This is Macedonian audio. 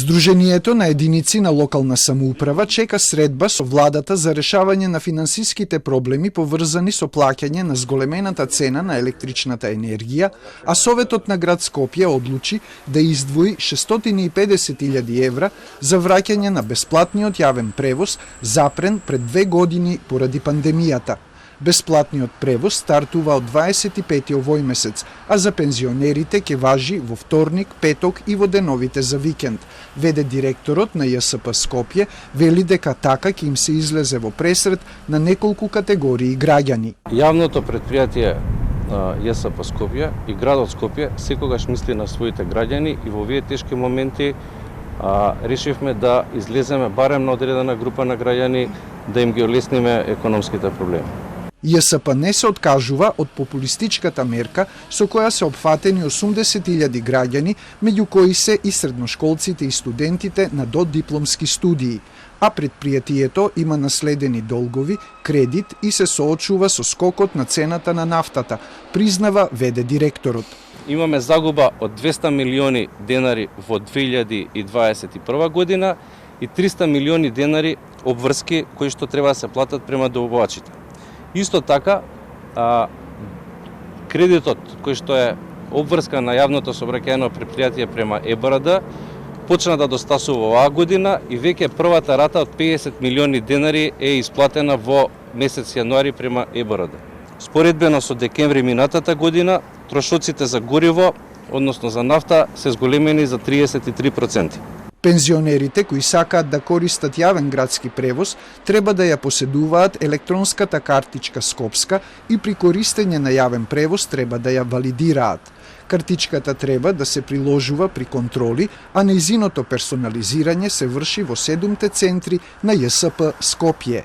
Сдруженијето на единици на локална самоуправа чека средба со владата за решавање на финансиските проблеми поврзани со плаќање на зголемената цена на електричната енергија, а Советот на град Скопје одлучи да издвои 650.000 евра за враќање на бесплатниот јавен превоз запрен пред 2 години поради пандемијата. Бесплатниот превоз стартува од 25 овој месец, а за пензионерите ќе важи во вторник, петок и во деновите за викенд. Веде директорот на ЈСП Скопје, вели дека така ќе им се излезе во пресред на неколку категории граѓани. Јавното претпријатие ЈСП Скопје и градот Скопје секогаш мисли на своите граѓани и во овие тешки моменти решивме да излеземе барем на одредена група на граѓани да им ги олесниме економските проблеми. ЈСП не се откажува од популистичката мерка со која се опфатени 80.000 граѓани, меѓу кои се и средношколците и студентите на додипломски студии, а предпријатието има наследени долгови, кредит и се соочува со скокот на цената на нафтата, признава веде директорот. Имаме загуба од 200 милиони денари во 2021 година и 300 милиони денари обврски кои што треба да се платат према добавачите. Исто така, кредитот кој што е обврска на јавното сообраќајно претпријатие према ЕБРД почна да достасува оваа година и веќе првата рата од 50 милиони денари е исплатена во месец јануари према ЕБРД. Споредбено со декември минатата година, трошоците за гориво, односно за нафта, се зголемени за 33%. Пензионерите кои сакаат да користат јавен градски превоз треба да ја поседуваат електронската картичка Скопска и при користење на јавен превоз треба да ја валидираат. Картичката треба да се приложува при контроли, а нејзиното персонализирање се врши во 7 центри на ЈСП Скопје.